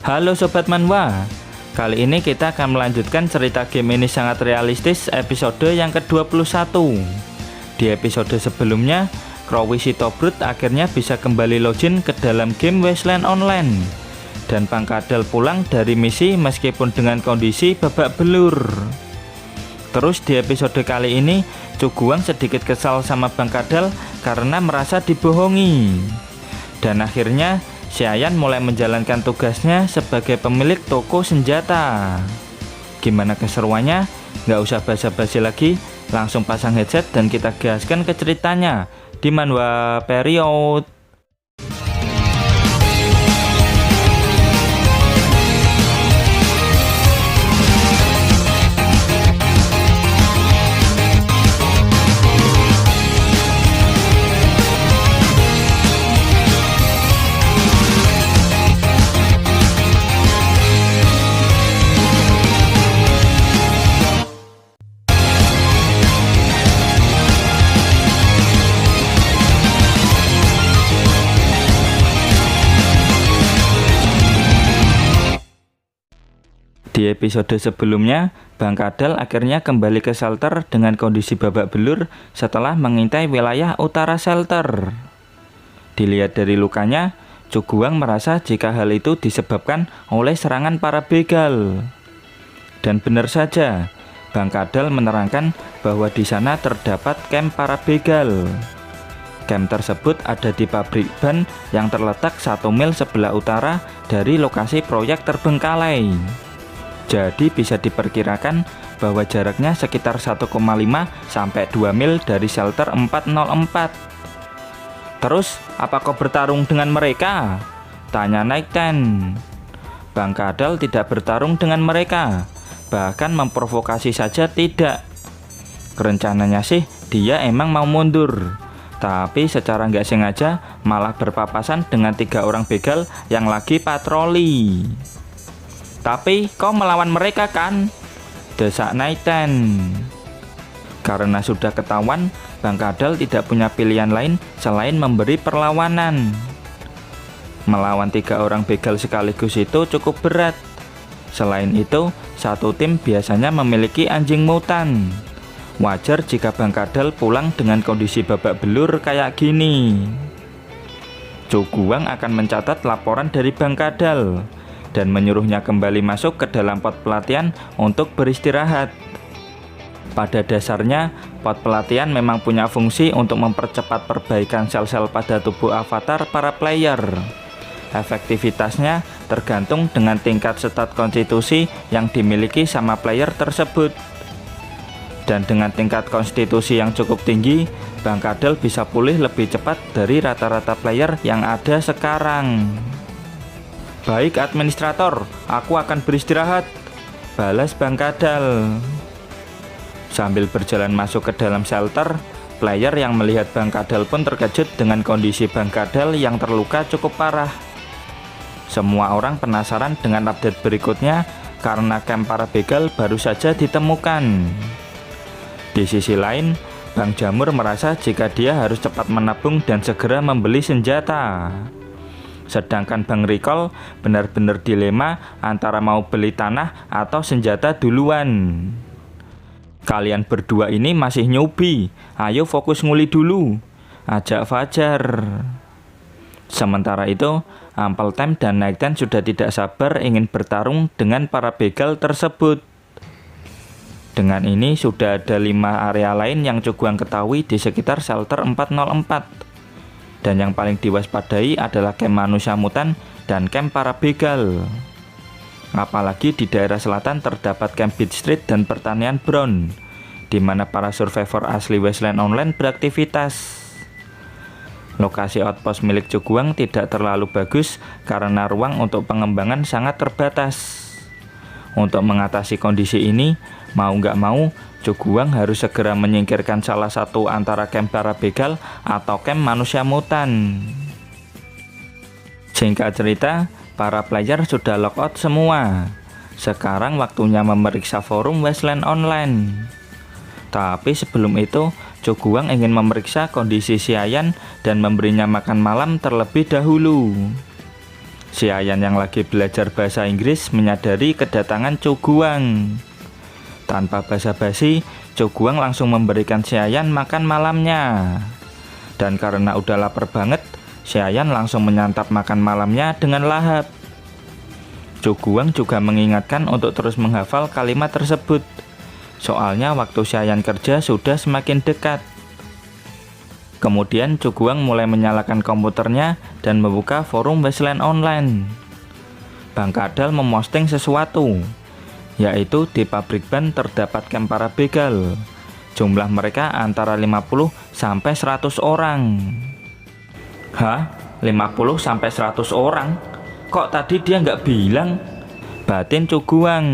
Halo Sobat Manhwa, kali ini kita akan melanjutkan cerita game ini sangat realistis episode yang ke-21. Di episode sebelumnya, Crowy Sitobrut akhirnya bisa kembali login ke dalam game Wasteland Online, dan Bang Kadal pulang dari misi meskipun dengan kondisi babak belur. Terus di episode kali ini, Cuguang sedikit kesal sama Bang Kadal karena merasa dibohongi. Dan akhirnya Xiayan mulai menjalankan tugasnya sebagai pemilik toko senjata. Gimana keseruannya? Nggak usah basa-basi lagi, langsung pasang headset dan kita gaskan ke ceritanya di Manhwa Period. Di episode sebelumnya, Bang Kadal akhirnya kembali ke shelter dengan kondisi babak belur setelah mengintai wilayah utara shelter. Dilihat dari lukanya, Cuguang merasa jika hal itu disebabkan oleh serangan para begal. Dan benar saja, Bang Kadal menerangkan bahwa di sana terdapat camp para begal. Camp tersebut ada di pabrik ban yang terletak 1 mil sebelah utara dari lokasi proyek terbengkalai. Jadi bisa diperkirakan bahwa jaraknya sekitar 1,5 sampai 2 mil dari shelter 404. Terus, apa kau bertarung dengan mereka? Tanya Night Ten. Bang Kadal tidak bertarung dengan mereka, bahkan memprovokasi saja tidak. Rencananya sih dia emang mau mundur, tapi secara nggak sengaja malah berpapasan dengan 3 orang begal yang lagi patroli. Tapi kau melawan mereka kan? Desak Night Ten. Karena sudah ketahuan, Bang Kadal tidak punya pilihan lain selain memberi perlawanan. Melawan 3 orang begal sekaligus itu cukup berat. Selain itu, satu tim biasanya memiliki anjing mutan. Wajar jika Bang Kadal pulang dengan kondisi babak belur kayak gini. Cuguang akan mencatat laporan dari Bang Kadal dan menyuruhnya kembali masuk ke dalam pot pelatihan untuk beristirahat. Pada dasarnya, pot pelatihan memang punya fungsi untuk mempercepat perbaikan sel-sel pada tubuh avatar para player. Efektivitasnya tergantung dengan tingkat stat konstitusi yang dimiliki sama player tersebut. Dan dengan tingkat konstitusi yang cukup tinggi, Bang Kadal bisa pulih lebih cepat dari rata-rata player yang ada sekarang. Baik administrator, aku akan beristirahat, balas Bang Kadal. Sambil berjalan masuk ke dalam shelter, player yang melihat Bang Kadal pun terkejut dengan kondisi Bang Kadal yang terluka cukup parah. Semua orang penasaran dengan update berikutnya karena camp para begal baru saja ditemukan. Di sisi lain, Bang Jamur merasa jika dia harus cepat menabung dan segera membeli senjata. Sedangkan Bang Rikol benar-benar dilema antara mau beli tanah atau senjata duluan. Kalian berdua ini masih newbie, ayo fokus nguli dulu, ajak Fajar. Sementara itu, Ampeltem dan Night Ten sudah tidak sabar ingin bertarung dengan para begal tersebut. Dengan ini sudah ada 5 area lain yang Cuguang ketahui di sekitar shelter 404. Dan yang paling diwaspadai adalah camp manusia mutan dan camp para begal. Apalagi di daerah selatan terdapat camp Beat Street dan pertanian Brown, di mana para survivor asli Wasteland Online beraktivitas. Lokasi outpost milik Cuguang tidak terlalu bagus karena ruang untuk pengembangan sangat terbatas. Untuk mengatasi kondisi ini, mau nggak mau, Cuguang harus segera menyingkirkan salah satu antara camp para begal atau camp manusia mutan. Singkat cerita, para player sudah logout semua. Sekarang waktunya memeriksa forum Wasteland Online. Tapi sebelum itu, Cuguang ingin memeriksa kondisi Xiayan dan memberinya makan malam terlebih dahulu. Si Ayan yang lagi belajar bahasa Inggris menyadari kedatangan Coguang. Tanpa basa-basi, Coguang langsung memberikan si Ayan makan malamnya. Dan karena udah lapar banget, si Ayan langsung menyantap makan malamnya dengan lahap. Coguang juga mengingatkan untuk terus menghafal kalimat tersebut. Soalnya waktu si Ayan kerja sudah semakin dekat. Kemudian Coguang mulai menyalakan komputernya dan membuka forum Wasteland Online. Bang Kadal memposting sesuatu, yaitu di pabrik ban terdapat camp para begal. Jumlah mereka antara 50 sampai 100 orang. Hah? 50 sampai 100 orang? Kok tadi dia nggak bilang? Batin Coguang.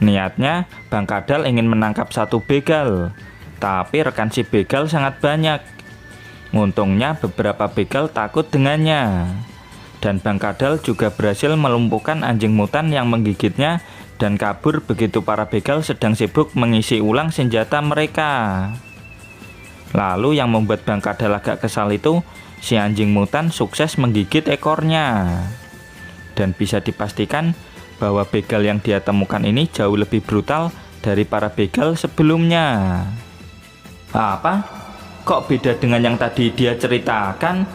Niatnya Bang Kadal ingin menangkap satu begal, tapi rekan si begal sangat banyak. Untungnya beberapa begal takut dengannya. Dan Bang Kadal juga berhasil melumpuhkan anjing mutan yang menggigitnya dan kabur begitu para begal sedang sibuk mengisi ulang senjata mereka. Lalu yang membuat Bang Kadal agak kesal itu, si anjing mutan sukses menggigit ekornya. Dan bisa dipastikan bahwa begal yang dia temukan ini jauh lebih brutal dari para begal sebelumnya. Apa? Kok beda dengan yang tadi dia ceritakan?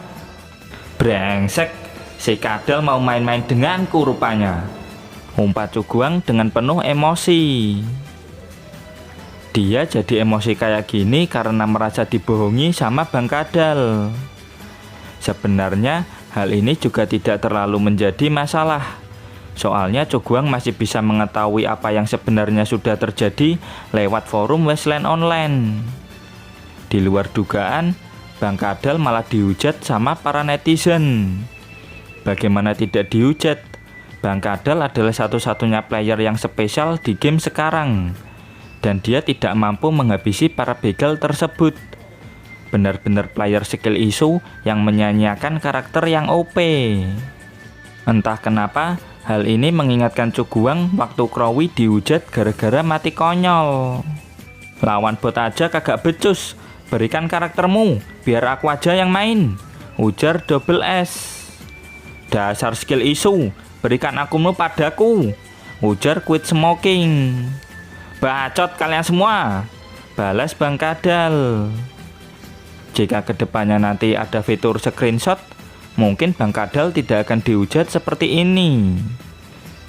Brengsek, si Kadal mau main-main denganku rupanya. Umpat Coguang dengan penuh emosi. Dia jadi emosi kayak gini karena merasa dibohongi sama Bang Kadal. Sebenarnya hal ini juga tidak terlalu menjadi masalah. Soalnya Coguang masih bisa mengetahui apa yang sebenarnya sudah terjadi lewat forum Wasteland Online. Di luar dugaan, Bang Kadal malah dihujat sama para netizen. Bagaimana tidak dihujat? Bang Kadal adalah satu-satunya player yang spesial di game sekarang. Dan dia tidak mampu menghabisi para begal tersebut. Benar-benar player skill isu yang menyanyiakan karakter yang OP. Entah kenapa, hal ini mengingatkan Coguang waktu Crowy dihujat gara-gara mati konyol. Lawan bot aja kagak becus, berikan karaktermu, biar aku aja yang main, ujar Double S. Dasar skill isu, berikan akunmu padaku, ujar Quit Smoking. Bacot kalian semua, balas Bang Kadal. Jika kedepannya nanti ada fitur screenshot, mungkin Bang Kadal tidak akan dihujat seperti ini.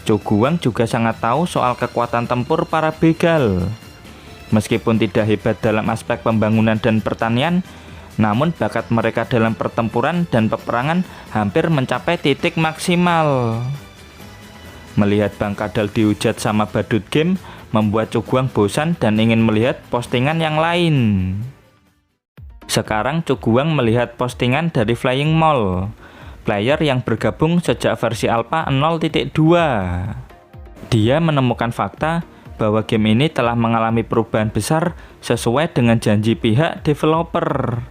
Coguang juga sangat tahu soal kekuatan tempur para begal. Meskipun tidak hebat dalam aspek pembangunan dan pertanian, namun bakat mereka dalam pertempuran dan peperangan hampir mencapai titik maksimal. Melihat Bang Kadal dihujat sama badut game, membuat Coguang bosan dan ingin melihat postingan yang lain. Sekarang Coguang melihat postingan dari Flying Mall, player yang bergabung sejak versi Alpha 0.2. Dia menemukan fakta bahwa game ini telah mengalami perubahan besar sesuai dengan janji pihak developer.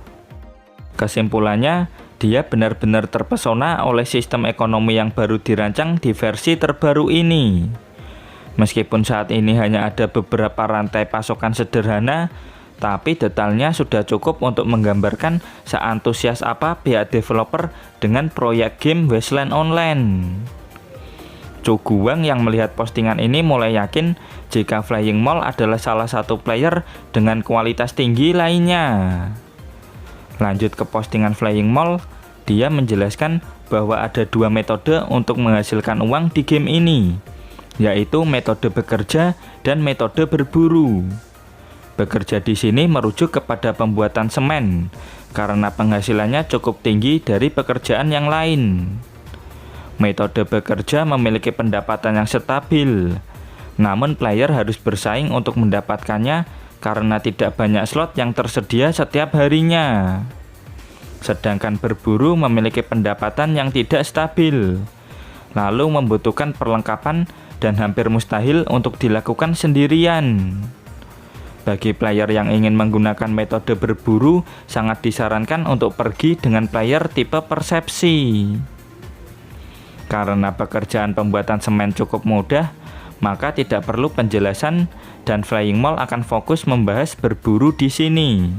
Kesimpulannya, dia benar-benar terpesona oleh sistem ekonomi yang baru dirancang di versi terbaru ini. Meskipun saat ini hanya ada beberapa rantai pasokan sederhana, tapi detailnya sudah cukup untuk menggambarkan seantusias apa pihak developer dengan proyek game Wasteland Online. Coguang yang melihat postingan ini mulai yakin jika Flying Mall adalah salah satu player dengan kualitas tinggi lainnya. Lanjut ke postingan Flying Mall, dia menjelaskan bahwa ada dua metode untuk menghasilkan uang di game ini, yaitu metode bekerja dan metode berburu. Bekerja di sini merujuk kepada pembuatan semen, karena penghasilannya cukup tinggi dari pekerjaan yang lain. Metode bekerja memiliki pendapatan yang stabil, namun player harus bersaing untuk mendapatkannya karena tidak banyak slot yang tersedia setiap harinya. Sedangkan berburu memiliki pendapatan yang tidak stabil, lalu membutuhkan perlengkapan dan hampir mustahil untuk dilakukan sendirian. Bagi player yang ingin menggunakan metode berburu, sangat disarankan untuk pergi dengan player tipe persepsi. Karena pekerjaan pembuatan semen cukup mudah, maka tidak perlu penjelasan dan Flying Mall akan fokus membahas berburu di sini.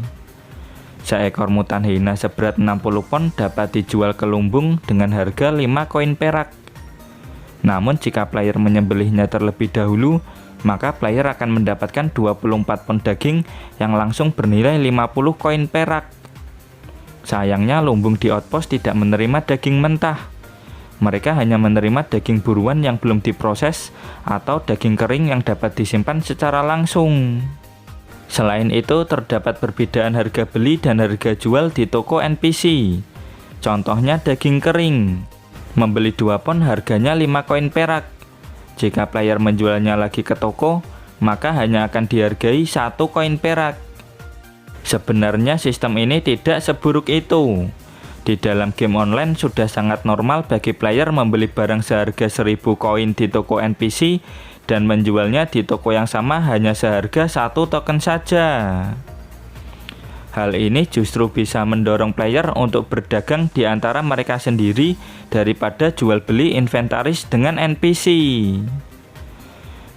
Seekor mutan hyena seberat 60 pon dapat dijual ke lumbung dengan harga 5 koin perak. Namun jika player menyembelihnya terlebih dahulu, maka player akan mendapatkan 24 pon daging yang langsung bernilai 50 koin perak. Sayangnya lumbung di outpost tidak menerima daging mentah. Mereka hanya menerima daging buruan yang belum diproses atau daging kering yang dapat disimpan secara langsung. Selain itu, terdapat perbedaan harga beli dan harga jual di toko NPC. Contohnya daging kering. Membeli 2 pon harganya 5 koin perak. Jika player menjualnya lagi ke toko, maka hanya akan dihargai 1 koin perak. Sebenarnya sistem ini tidak seburuk itu. Di dalam game online sudah sangat normal bagi player membeli barang seharga 1000 koin di toko NPC dan menjualnya di toko yang sama hanya seharga 1 token saja. Hal ini justru bisa mendorong player untuk berdagang di antara mereka sendiri daripada jual beli inventaris dengan NPC.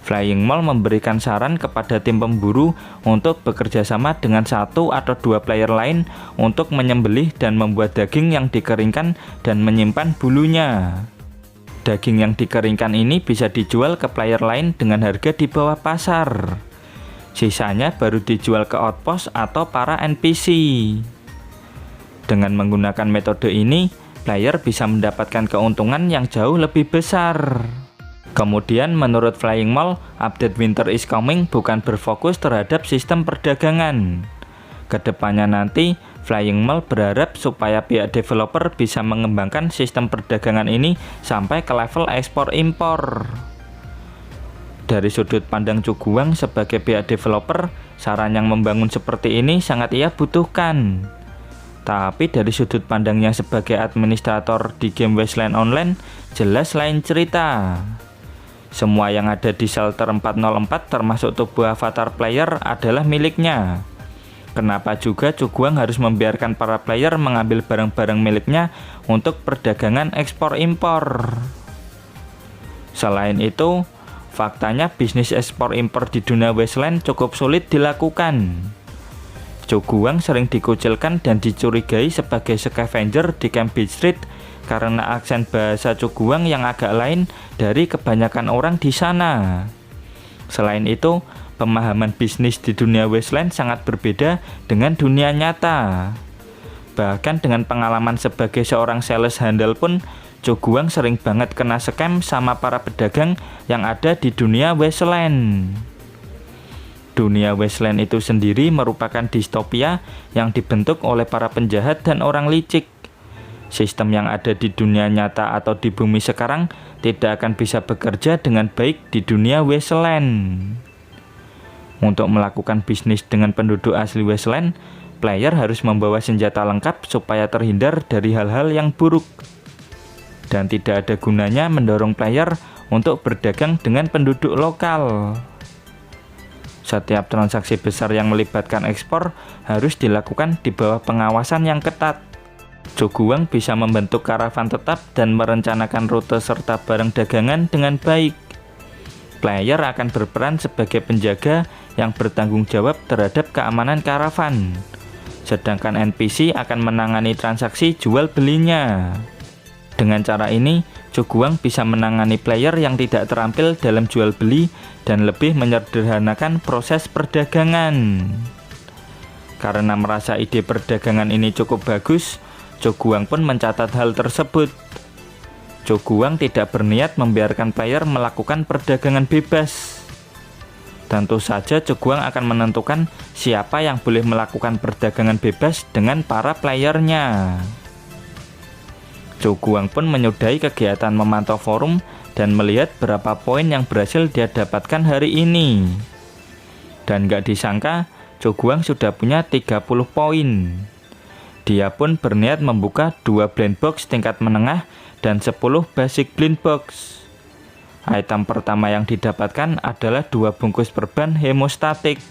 Flying Mall memberikan saran kepada tim pemburu untuk bekerja sama dengan 1 atau 2 player lain untuk menyembelih dan membuat daging yang dikeringkan dan menyimpan bulunya. Daging yang dikeringkan ini bisa dijual ke player lain dengan harga di bawah pasar. Sisanya baru dijual ke outpost atau para NPC. Dengan menggunakan metode ini, player bisa mendapatkan keuntungan yang jauh lebih besar. Kemudian menurut Flying Mall, update Winter is Coming bukan berfokus terhadap sistem perdagangan. Kedepannya nanti, Flying Mall berharap supaya pihak developer bisa mengembangkan sistem perdagangan ini sampai ke level ekspor-impor. Dari sudut pandang Cuguang sebagai pihak developer, saran yang membangun seperti ini sangat ia butuhkan. Tapi dari sudut pandangnya sebagai administrator di game Wasteland Online, jelas lain cerita. Semua yang ada di shelter 404 termasuk tubuh avatar player adalah miliknya. Kenapa juga Cuguang harus membiarkan para player mengambil barang-barang miliknya untuk perdagangan ekspor-impor? Selain itu, faktanya bisnis ekspor-impor di dunia Wasteland cukup sulit dilakukan. Cuguang sering dikucilkan dan dicurigai sebagai scavenger di Cambridge Street karena aksen bahasa Cuguang yang agak lain dari kebanyakan orang di sana. Selain itu, pemahaman bisnis di dunia Wasteland sangat berbeda dengan dunia nyata. Bahkan dengan pengalaman sebagai seorang sales handal pun, Cuguang sering banget kena scam sama para pedagang yang ada di dunia Wasteland. Dunia Wasteland itu sendiri merupakan distopia yang dibentuk oleh para penjahat dan orang licik. Sistem yang ada di dunia nyata atau di bumi sekarang tidak akan bisa bekerja dengan baik di dunia Wasteland. Untuk melakukan bisnis dengan penduduk asli Wasteland, player harus membawa senjata lengkap supaya terhindar dari hal-hal yang buruk. Dan tidak ada gunanya mendorong player untuk berdagang dengan penduduk lokal. Setiap transaksi besar yang melibatkan ekspor harus dilakukan di bawah pengawasan yang ketat. Cuguang bisa membentuk karavan tetap dan merencanakan rute serta barang dagangan dengan baik. Player akan berperan sebagai penjaga yang bertanggung jawab terhadap keamanan karavan. Sedangkan NPC akan menangani transaksi jual belinya. Dengan cara ini, Cuguang bisa menangani player yang tidak terampil dalam jual beli dan lebih menyederhanakan proses perdagangan. Karena merasa ide perdagangan ini cukup bagus, Cuguang pun mencatat hal tersebut. Cuguang tidak berniat membiarkan player melakukan perdagangan bebas. Tentu saja Cuguang akan menentukan siapa yang boleh melakukan perdagangan bebas dengan para playernya. Cuguang pun menyudahi kegiatan memantau forum dan melihat berapa poin yang berhasil dia dapatkan hari ini. Dan gak disangka, Cuguang sudah punya 30 poin. Dia pun berniat membuka 2 blind box tingkat menengah dan 10 basic blind box. Item pertama yang didapatkan adalah 2 bungkus perban hemostatik.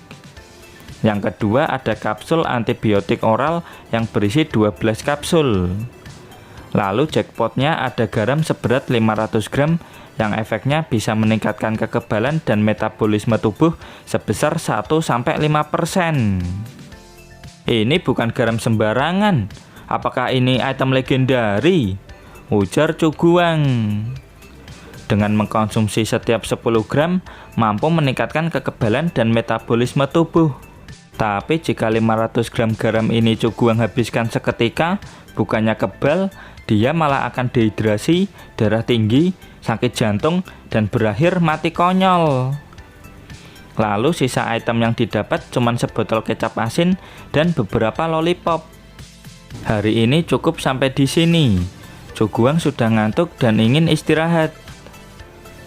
Yang kedua ada kapsul antibiotik oral yang berisi 12 kapsul. Lalu jackpotnya ada garam seberat 500 gram yang efeknya bisa meningkatkan kekebalan dan metabolisme tubuh sebesar 1-5%. Ini bukan garam sembarangan. Apakah ini item legendari? Ujar Cuguang. Dengan mengkonsumsi setiap 10 gram, mampu meningkatkan kekebalan dan metabolisme tubuh. Tapi jika 500 gram garam ini Cuguang habiskan seketika, bukannya kebal, dia malah akan dehidrasi, darah tinggi, sakit jantung, dan berakhir mati konyol. Lalu sisa item yang didapat cuma sebotol kecap asin dan beberapa lollipop. Hari ini cukup sampai di sini. Cuguang sudah ngantuk dan ingin istirahat.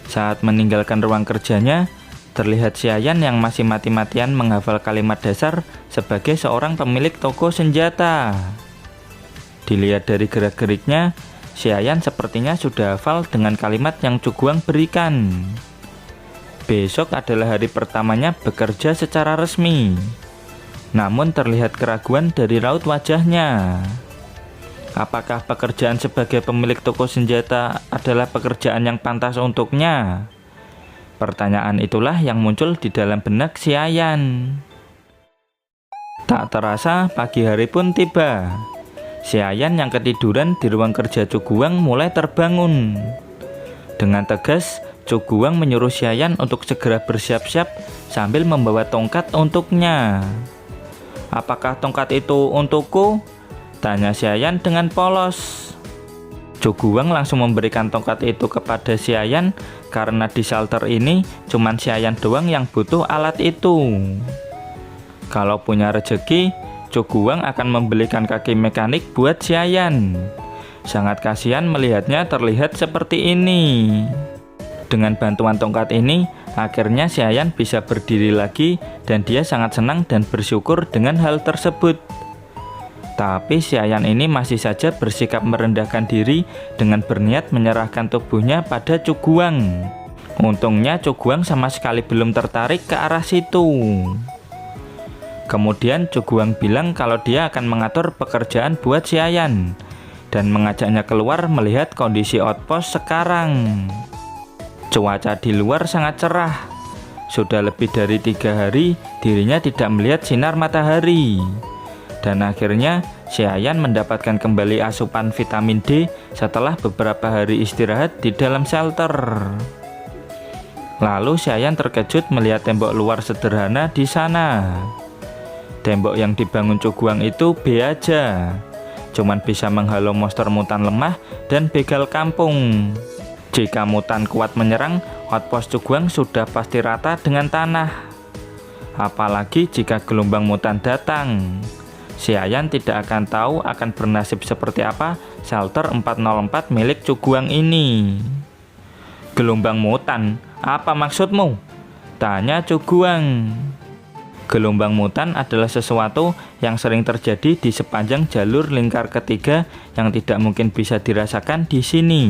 Saat meninggalkan ruang kerjanya, terlihat Xiayan yang masih mati-matian menghafal kalimat dasar sebagai seorang pemilik toko senjata. Dilihat dari gerak-geriknya, Xiayan sepertinya sudah hafal dengan kalimat yang Cuguang berikan. Besok adalah hari pertamanya bekerja secara resmi. Namun terlihat keraguan dari raut wajahnya. Apakah pekerjaan sebagai pemilik toko senjata adalah pekerjaan yang pantas untuknya? Pertanyaan itulah yang muncul di dalam benak Xiayan. Tak terasa pagi hari pun tiba. Xiayan yang ketiduran di ruang kerja Cuguang mulai terbangun. Dengan tegas, Cuguang menyuruh Xiayan untuk segera bersiap-siap sambil membawa tongkat untuknya. Apakah tongkat itu untukku? Tanya Xiayan dengan polos. Cuguang langsung memberikan tongkat itu kepada Xiayan karena di shelter ini cuman Xiayan doang yang butuh alat itu. Kalau punya rezeki, Cuguang akan membelikan kaki mekanik buat Xiayan. Sangat kasihan melihatnya terlihat seperti ini. Dengan bantuan tongkat ini, akhirnya Xiayan bisa berdiri lagi dan dia sangat senang dan bersyukur dengan hal tersebut. Tapi Xiayan ini masih saja bersikap merendahkan diri dengan berniat menyerahkan tubuhnya pada Cuguang. Untungnya Cuguang sama sekali belum tertarik ke arah situ. Kemudian Cuguang bilang kalau dia akan mengatur pekerjaan buat Xiayan dan mengajaknya keluar melihat kondisi outpost sekarang. Cuaca di luar sangat cerah. Sudah lebih dari 3 hari dirinya tidak melihat sinar matahari. Dan akhirnya Xiayan mendapatkan kembali asupan vitamin D setelah beberapa hari istirahat di dalam shelter. Lalu Xiayan terkejut melihat tembok luar sederhana di sana. Tembok yang dibangun Cuguang itu B aja. Cuman bisa menghalau monster mutan lemah dan begal kampung. Jika mutan kuat menyerang, outpost Cuguang sudah pasti rata dengan tanah. Apalagi jika gelombang mutan datang. Xiayan tidak akan tahu akan bernasib seperti apa shelter 404 milik Cuguang ini. Gelombang mutan, apa maksudmu? Tanya Cuguang. Gelombang mutan adalah sesuatu yang sering terjadi di sepanjang jalur lingkar ketiga yang tidak mungkin bisa dirasakan di sini.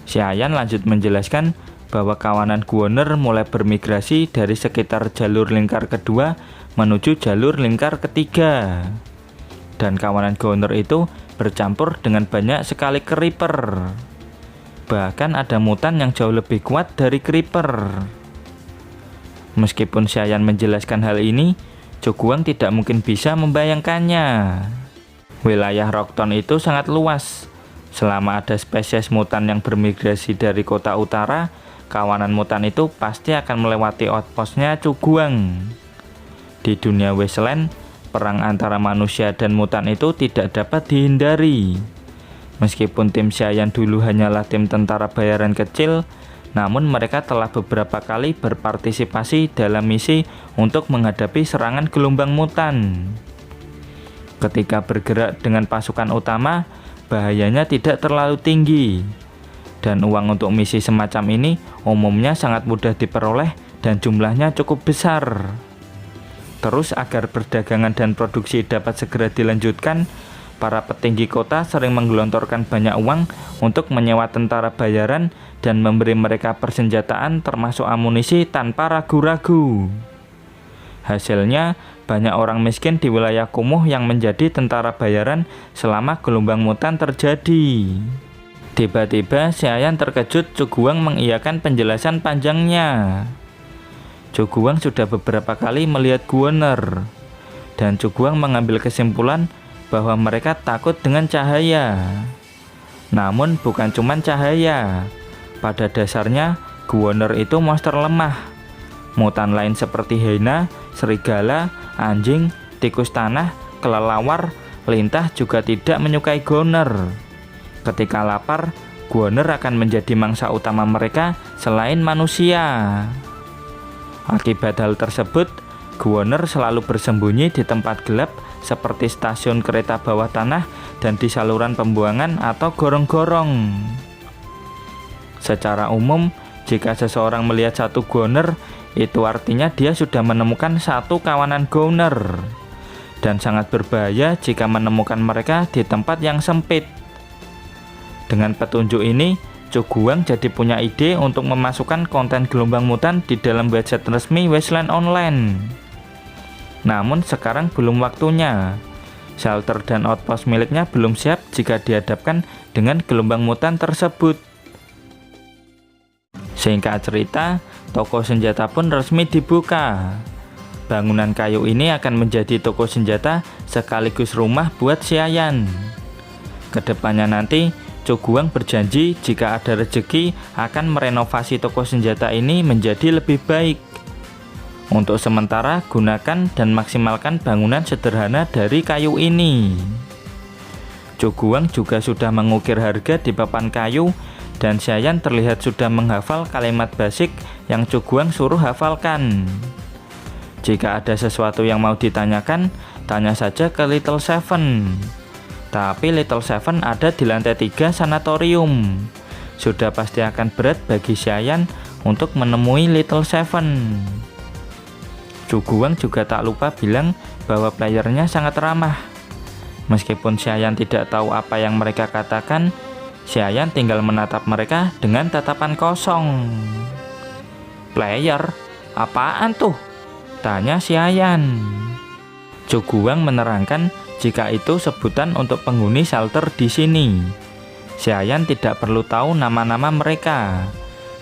Xiayan lanjut menjelaskan bahwa kawanan Guoner mulai bermigrasi dari sekitar jalur lingkar kedua menuju jalur lingkar ketiga. Dan kawanan Guoner itu bercampur dengan banyak sekali creeper. Bahkan ada mutan yang jauh lebih kuat dari creeper. Meskipun Xiayan menjelaskan hal ini, Cuguang tidak mungkin bisa membayangkannya. Wilayah Rockton itu sangat luas. Selama ada spesies mutan yang bermigrasi dari kota utara, kawanan mutan itu pasti akan melewati outpostnya Cuguang. Di dunia Wasteland, perang antara manusia dan mutan itu tidak dapat dihindari. Meskipun tim Xiayan dulu hanyalah tim tentara bayaran kecil, namun mereka telah beberapa kali berpartisipasi dalam misi untuk menghadapi serangan gelombang mutan. Ketika bergerak dengan pasukan utama, bahayanya tidak terlalu tinggi. Dan uang untuk misi semacam ini umumnya sangat mudah diperoleh dan jumlahnya cukup besar. Terus agar perdagangan dan produksi dapat segera dilanjutkan, para petinggi kota sering menggelontorkan banyak uang untuk menyewa tentara bayaran dan memberi mereka persenjataan termasuk amunisi tanpa ragu-ragu. Hasilnya, banyak orang miskin di wilayah kumuh yang menjadi tentara bayaran selama gelombang mutan terjadi. Tiba-tiba Xiayan terkejut Cuguang mengiyakan penjelasan panjangnya. Cuguang sudah beberapa kali melihat Guoner. dan Chuguang mengambil kesimpulan bahwa mereka takut dengan cahaya. Namun bukan cuma cahaya. Pada dasarnya, Gwoner itu monster lemah. Mutan lain seperti hyena, serigala, anjing, tikus tanah, kelelawar, lintah juga tidak menyukai Gwoner. Ketika lapar, Gwoner akan menjadi mangsa utama mereka selain manusia. Akibat hal tersebut, Gwoner selalu bersembunyi di tempat gelap seperti stasiun kereta bawah tanah dan di saluran pembuangan atau gorong-gorong. Secara umum, jika seseorang melihat satu Gwoner, itu artinya dia sudah menemukan satu kawanan Gwoner. Dan sangat berbahaya jika menemukan mereka di tempat yang sempit. Dengan petunjuk ini, Chuguang jadi punya ide untuk memasukkan konten gelombang mutan di dalam website resmi Wasteland Online. Namun sekarang belum waktunya. Shelter dan outpost miliknya belum siap jika dihadapkan dengan gelombang mutan tersebut. Singkat cerita, toko senjata pun resmi dibuka. Bangunan kayu ini akan menjadi toko senjata sekaligus rumah buat Xiayan. Kedepannya nanti, Chuguang berjanji jika ada rezeki akan merenovasi toko senjata ini menjadi lebih baik. Untuk sementara, gunakan dan maksimalkan bangunan sederhana dari kayu ini. Chuguang juga sudah mengukir harga di papan kayu, dan Xiayan terlihat sudah menghafal kalimat basic yang Chuguang suruh hafalkan. Jika ada sesuatu yang mau ditanyakan, tanya saja ke Little Seven. Tapi Little Seven ada di lantai 3 sanatorium. Sudah pasti akan berat bagi Xiayan untuk menemui Little Seven. Chuguang juga tak lupa bilang bahwa playernya sangat ramah. Meskipun Xiayan tidak tahu apa yang mereka katakan, Xiayan tinggal menatap mereka dengan tatapan kosong. "Player? Apaan tuh?" tanya Xiayan. Chuguang menerangkan jika itu sebutan untuk penghuni shelter di sini. Xiayan tidak perlu tahu nama-nama mereka.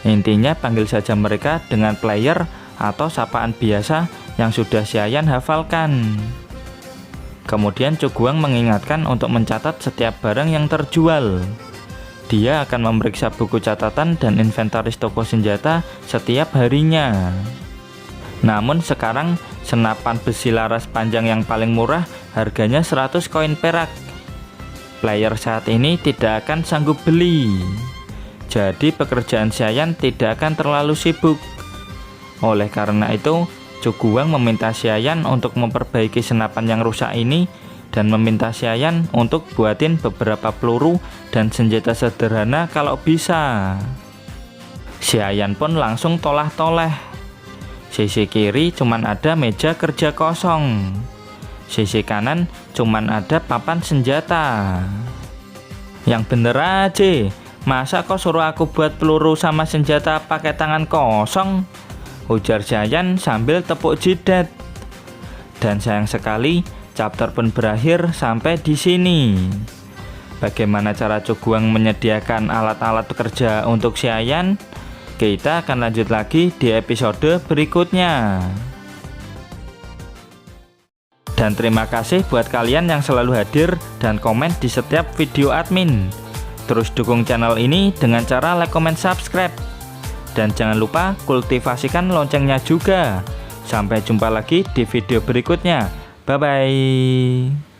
Intinya panggil saja mereka dengan player atau sapaan biasa yang sudah Xiayan hafalkan. Kemudian Chuguang mengingatkan untuk mencatat setiap barang yang terjual. Dia akan memeriksa buku catatan dan inventaris toko senjata setiap harinya. Namun sekarang senapan besi laras panjang yang paling murah harganya 100 koin perak. Player saat ini tidak akan sanggup beli. Jadi pekerjaan Xiayan tidak akan terlalu sibuk. Oleh karena itu, Chuguang meminta Xiayan untuk memperbaiki senapan yang rusak ini dan meminta Xiayan untuk buatin beberapa peluru dan senjata sederhana kalau bisa. Xiayan pun langsung tolah-toleh. Sisi kiri cuman ada meja kerja kosong. Sisi kanan cuman ada papan senjata. Yang bener aja, masa kau suruh aku buat peluru sama senjata pakai tangan kosong? Ujar Xiayan sambil tepuk jidat. Dan sayang sekali, chapter pun berakhir sampai di sini. Bagaimana cara Chuguang menyediakan alat-alat pekerja untuk Xiayan? Kita akan lanjut lagi di episode berikutnya. Dan terima kasih buat kalian yang selalu hadir dan komen di setiap video admin. Terus dukung channel ini dengan cara like, comment, subscribe. Dan jangan lupa kultivasikan loncengnya juga. Sampai jumpa lagi di video berikutnya. Bye-bye.